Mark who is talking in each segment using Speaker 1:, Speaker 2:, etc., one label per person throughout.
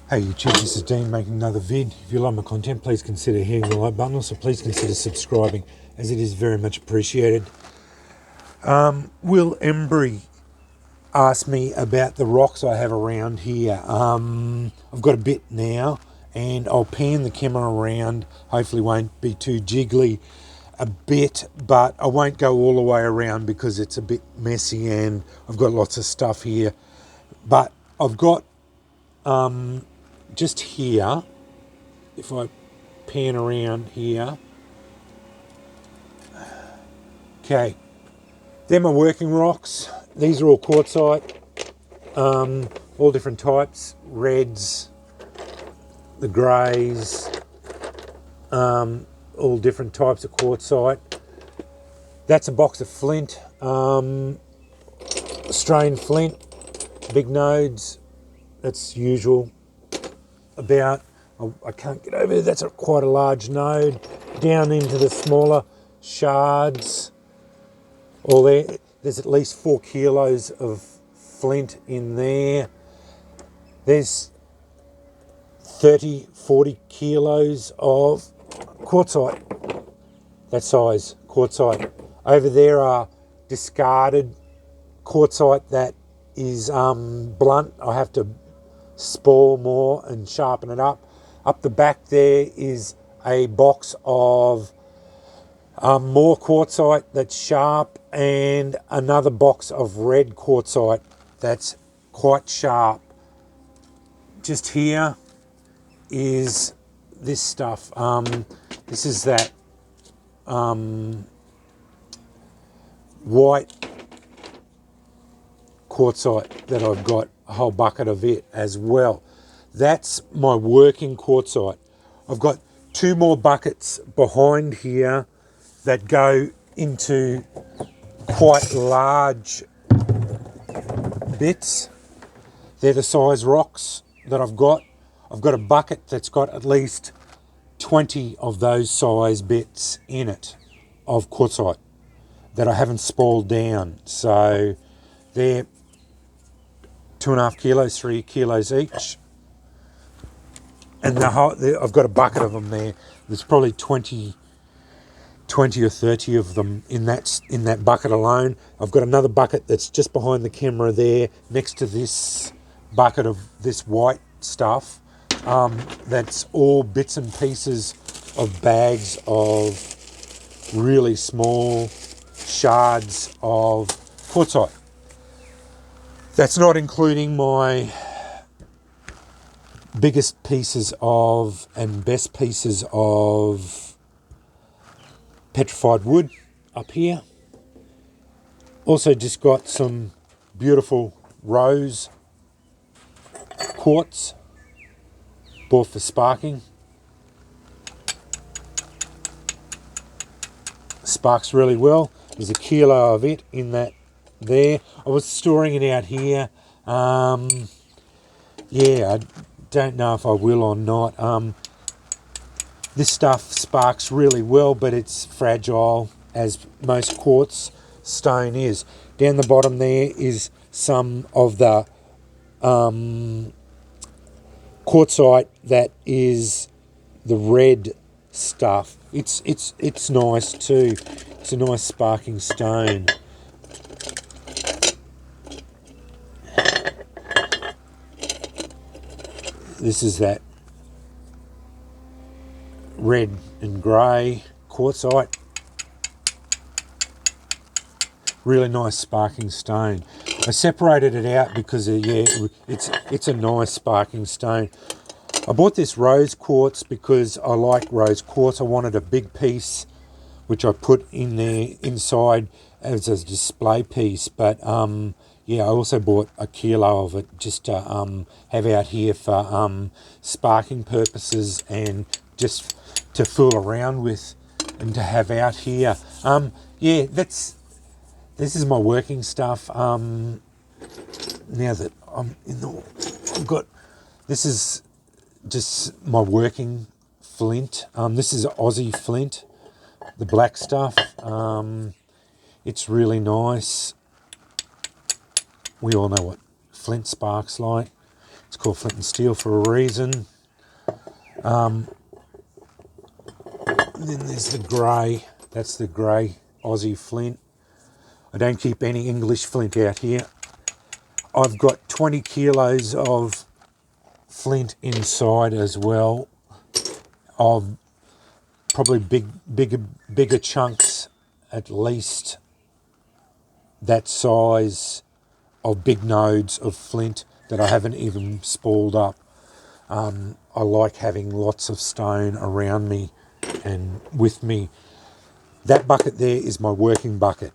Speaker 1: Hey YouTube, this is Dean making another vid. If you like my content, please consider hitting the like button. Also, please consider subscribing, as it is very much appreciated. Will Embry asked me about the rocks I have around here. I've got a bit now, and I'll pan the camera around. Hopefully won't be too jiggly a bit, but I won't go all the way around because it's a bit messy and I've got lots of stuff here. But I've got just here, if I pan around here, okay, they're my working rocks. These are all quartzite, all different types, reds, the greys, all different types of quartzite. That's a box of flint, Australian flint, big nodes, that's usual. About, I can't get over there, that's quite a large node. Down into the smaller shards, there's at least 4 kilos of flint in there. There's 30, 40 kilos of quartzite, that size quartzite. Over there are discarded quartzite that is blunt. I have to spoil more and sharpen it up. Up the back there is a box of more quartzite that's sharp, and another box of red quartzite that's quite sharp. Just here is this stuff. This is that white quartzite that I've got a whole bucket of it as well. That's my working quartzite. I've got 2 more buckets behind here that go into quite large bits. They're the size rocks that I've got. I've got a bucket that's got at least 20 of those size bits in it of quartzite that I haven't spoiled down. So they're 2.5 kilos, 3 kilos each. And I've got a bucket of them there. There's probably 20 or 30 of them in that bucket alone. I've got another bucket that's just behind the camera there, next to this bucket of this white stuff. That's all bits and pieces of bags of really small shards of quartzite. That's not including my biggest pieces of and best pieces of petrified wood up here. Also just got some beautiful rose quartz, bought for sparking. Sparks really well. There's a kilo of it in that there. I was storing it out here. Yeah, I don't know if I will or not. This stuff sparks really well, but it's fragile, as most quartz stone is. Down the bottom there is some of the quartzite that is the red stuff. It's nice too. It's a nice sparking stone. This is that red and grey quartzite. Really nice sparking stone. I separated it out because it's a nice sparking stone. I bought this rose quartz because I like rose quartz. I wanted a big piece, which I put in there inside as a display piece. But yeah, I also bought a kilo of it just to have out here for sparking purposes and just to fool around with and to have out here. Yeah, this is my working stuff. Now that I'm in this is just my working flint. This is Aussie Flint, the black stuff. It's really nice. We all know what flint sparks like. It's called Flint and Steel for a reason. Then there's the grey. That's the grey Aussie Flint. I don't keep any English flint out here. I've got 20 kilos of flint inside as well, of probably bigger chunks, at least that size of big nodes of flint that I haven't even spooled up. I like having lots of stone around me and with me. That bucket there is my working bucket.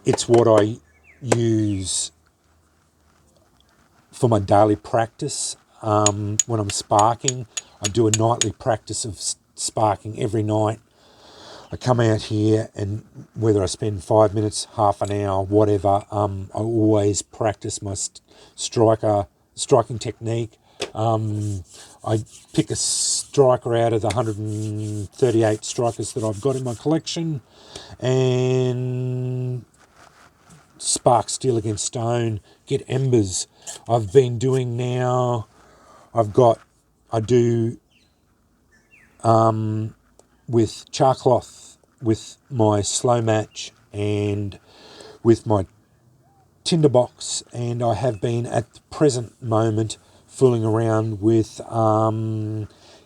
Speaker 1: It's what I use for my daily practice. When I'm sparking, I do a nightly practice of sparking every night. I come out here, and whether I spend 5 minutes, half an hour, whatever, I always practice my striking technique. I pick a striker out of the 138 strikers that I've got in my collection and spark steel against stone, get embers. I've been doing now, I do with char cloth, with my slow match and with my tinderbox, and I have been at the present moment fooling around with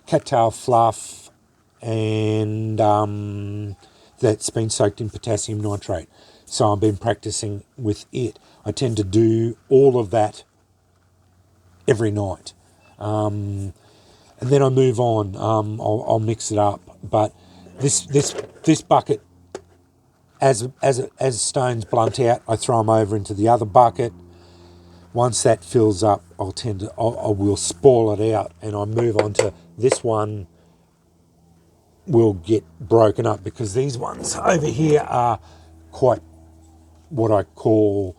Speaker 1: cattail fluff and that's been soaked in potassium nitrate. So I've been practicing with it. I tend to do all of that every night. And then I move on. I'll mix it up. But this bucket, as stones blunt out, I throw them over into the other bucket. Once that fills up, I will spoil it out, and I move on to this one. Will get broken up because these ones over here are quite what I call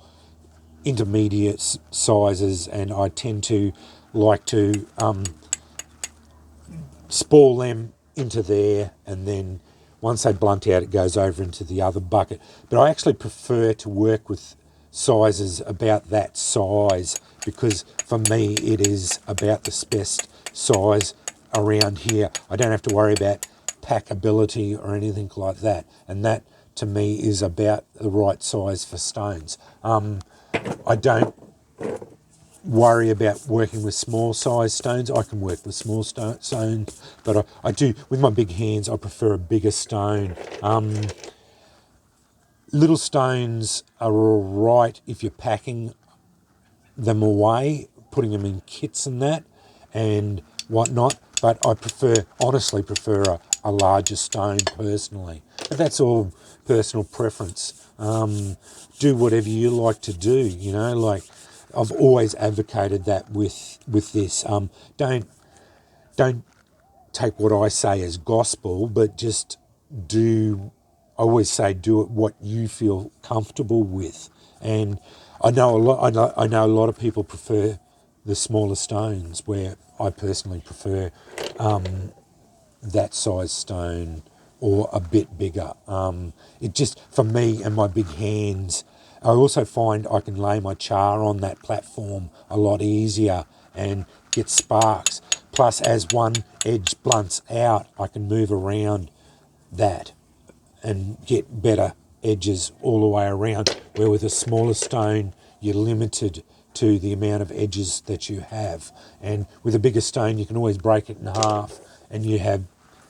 Speaker 1: intermediate sizes, and I tend to like to spoil them into there, and then once they blunt out, it goes over into the other bucket. But I actually prefer to work with sizes about that size, because for me it is about the best size around here. I don't have to worry about packability or anything like that, and that to me is about the right size for stones. I don't worry about working with small size stones. I can work with small stones, but I do, with my big hands, I prefer a bigger stone. Little stones are all right if you're packing them away, putting them in kits and that and whatnot, but I honestly prefer a larger stone personally. But that's all personal preference. Do whatever you like to do, like I've always advocated that with this. Don't take what I say as gospel, but just do. I always say do it what you feel comfortable with. And I know a lot of people prefer the smaller stones, where I personally prefer that size stone or a bit bigger. It just, for me and my big hands, I also find I can lay my char on that platform a lot easier and get sparks. Plus, as one edge blunts out, I can move around that and get better edges all the way around, where with a smaller stone you're limited to the amount of edges that you have, and with a bigger stone you can always break it in half and you have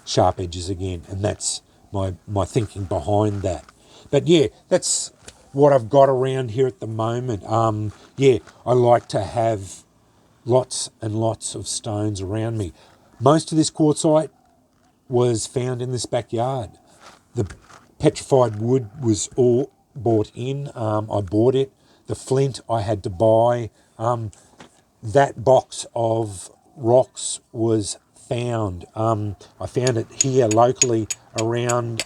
Speaker 1: sharp edges again. And that's my thinking behind that. But yeah, that's what I've got around here at the moment. I like to have lots and lots of stones around me. Most of this quartzite was found in this backyard. The petrified wood was all bought in. I bought it. The flint I had to buy. That box of rocks was found. I found it here locally around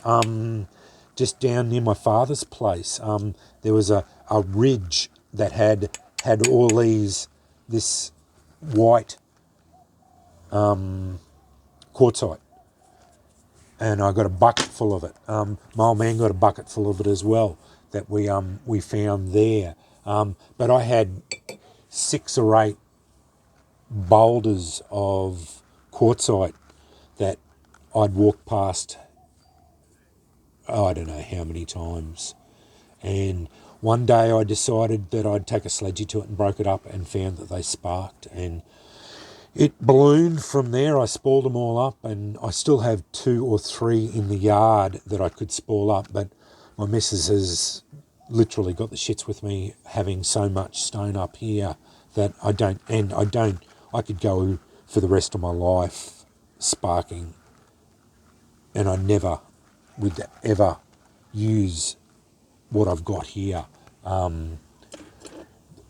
Speaker 1: just down near my father's place. There was a ridge that had all this white quartzite. And I got a bucket full of it. My old man got a bucket full of it as well that we found there. But I had 6 or 8 boulders of quartzite that I'd walked past, I don't know how many times. And one day I decided that I'd take a sledgy to it and broke it up and found that they sparked. And it ballooned from there. I spooled them all up, and I still have 2 or 3 in the yard that I could spool up. But my missus has literally got the shits with me having so much stone up here that I could go for the rest of my life sparking, and I never would ever use what I've got here. Though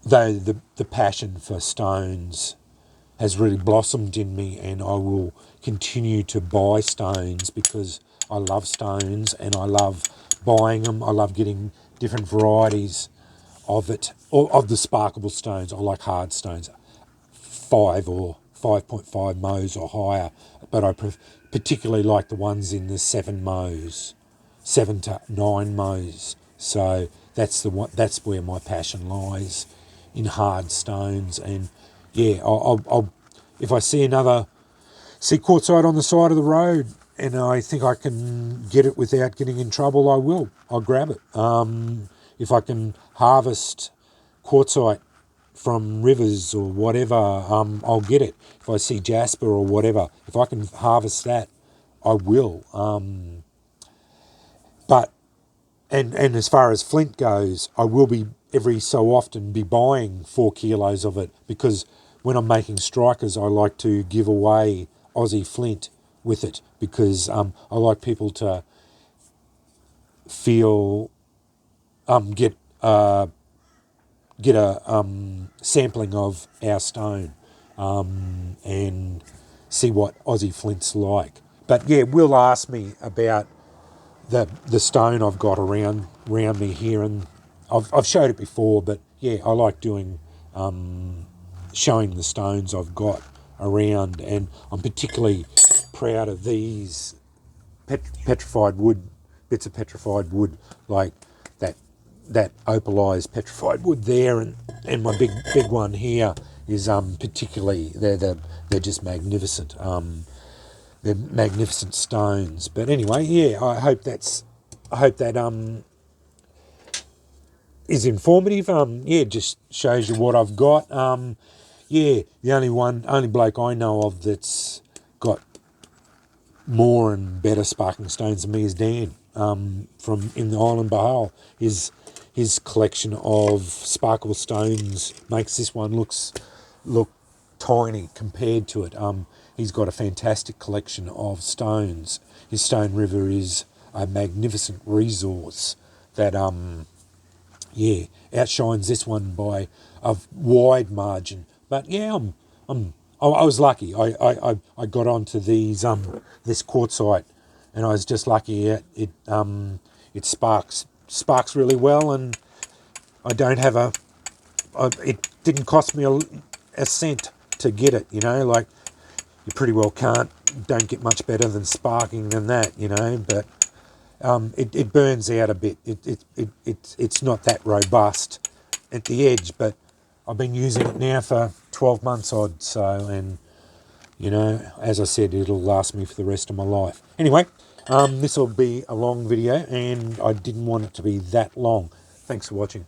Speaker 1: the passion for stones has really blossomed in me, and I will continue to buy stones because I love stones and I love buying them. I love getting different varieties of it, or of the sparkable stones. I like hard stones, 5 or 5.5 mo's or higher, but I particularly like the ones in the 7 mo's, 7 to 9 mo's. So that's where my passion lies, in hard stones. And yeah, I'll if I see quartzite on the side of the road and I think I can get it without getting in trouble, I will. I'll grab it. If I can harvest quartzite from rivers or whatever, I'll get it. If I see jasper or whatever, if I can harvest that, I will. And as far as flint goes, I will be every so often be buying 4 kilos of it, because when I'm making strikers, I like to give away Aussie Flint with it, because I like people to feel get a sampling of our stone, and see what Aussie Flint's like. But yeah, Will asked me about the stone I've got around me here, and I've showed it before, but yeah, I like doing showing the stones I've got around, and I'm particularly proud of these petrified wood, bits of petrified wood, like that opalized petrified wood there, and my big one here is particularly they're just magnificent. They're magnificent stones. But anyway, yeah, I hope that is informative. Yeah, just shows you what I've got. Yeah, the only bloke I know of that's got more and better sparking stones than me is Dan, from in the Island Bahal. His collection of sparkable stones makes this one look tiny compared to it. He's got a fantastic collection of stones. His Stone River is a magnificent resource that outshines this one by a wide margin. But yeah, I was lucky. I got onto these this quartzite, and I was just lucky. It sparks really well, and I don't have it didn't cost me a cent to get it. Like, you pretty well don't get much better than sparking than that. But it burns out a bit. It's not that robust at the edge, but I've been using it now for 12 months odd. So, and as I said, it'll last me for the rest of my life. Anyway, this will be a long video, and I didn't want it to be that long. Thanks for watching.